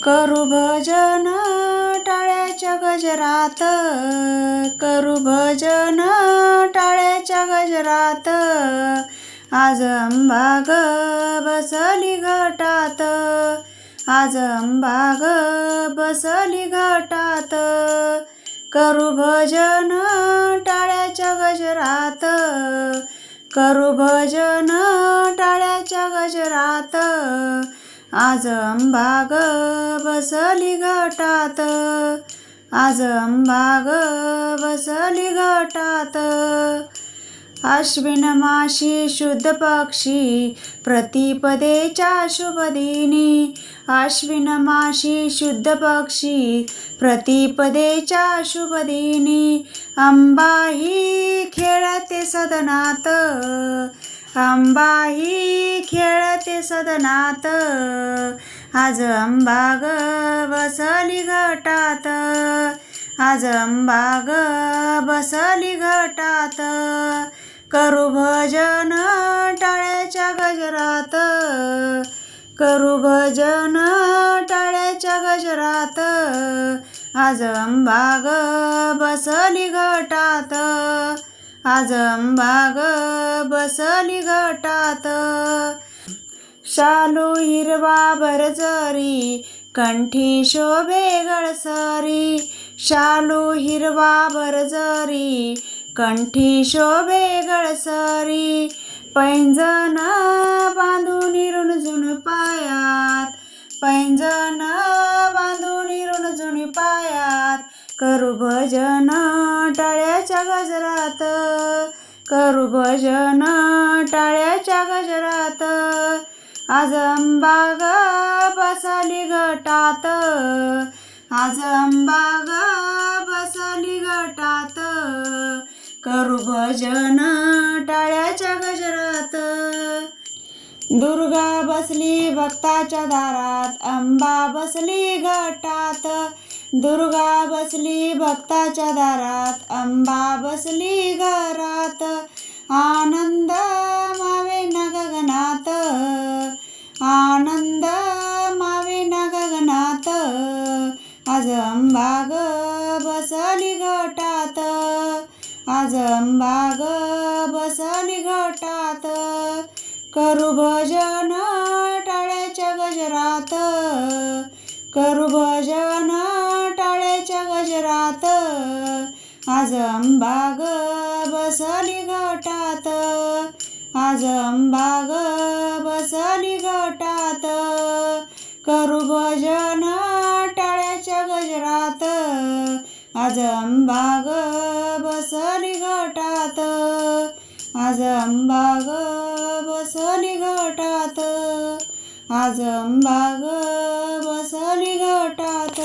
करू भजन टाळ्याच्या गजरात, करू भजन टाळ्याच्या गजरात। आज अंबा ग बसली घटात, आज अंबा ग बसली घटात। करू भजन टाळ्याच्या गजरात, करू भजन टाळ्याच्या गजरात। आज अंबा ग बसली घटात, आज अंबा ग बसली घटात। आश्विन मासी शुद्ध पक्षी प्रतिपदेच्या शुभदिनी, आश्विन मासी शुद्ध पक्षी प्रतिपदेच्या शुभदिनी। अंबा ही खेळते सदनात, अंबा ही खेळते सदनात। आज अंबा ग बसली घटात, आज अंबा ग बसली घटात। करू भजन टाळ्याच्या गजरात, करू भजन टाळ्याच्या गजरात। आज अंबा ग बसली घटात, आज अंबा ग बसली घटात। शालू हिरवा बरजरी कंठी शोभे गळसरी, शालू हिरवा बरजरी कंठी शोभे गळसरी। पैंजण बांधून रुणझुण पायात, पैंजण बांधून रुणझुण पायात। करू भजन टाळ्याच्या गजरात, करू भजन टाळ्याच्या गजरात। आज अंबा ग बसली घटात, आज अंबा ग बसली घटात। करू भजन टाळ्याच्या गजरात। दुर्गा बसली भक्ताच्या दारात, अंबा बसली घटात। दुर्गा बसली भक्ताच्या दारात, अंबा बसली घरात। आनंद मावेना गगनात, आनंद मावेना गगनात। आज अंबा ग बसली घटात, आज अंबा ग बसली घटात। करू भजन टाळ्याच्या गजरात, करू भजन टाळ्याच्या गजरात। आज अंबा ग बसली घटात, आज अंबा ग बसली घटात। करू भजन टाळ्याच्या गजरात, आज अंबा ग बसली घटात, आज अंबा ग बसली घटात, आज अंबा ग बसली घटात।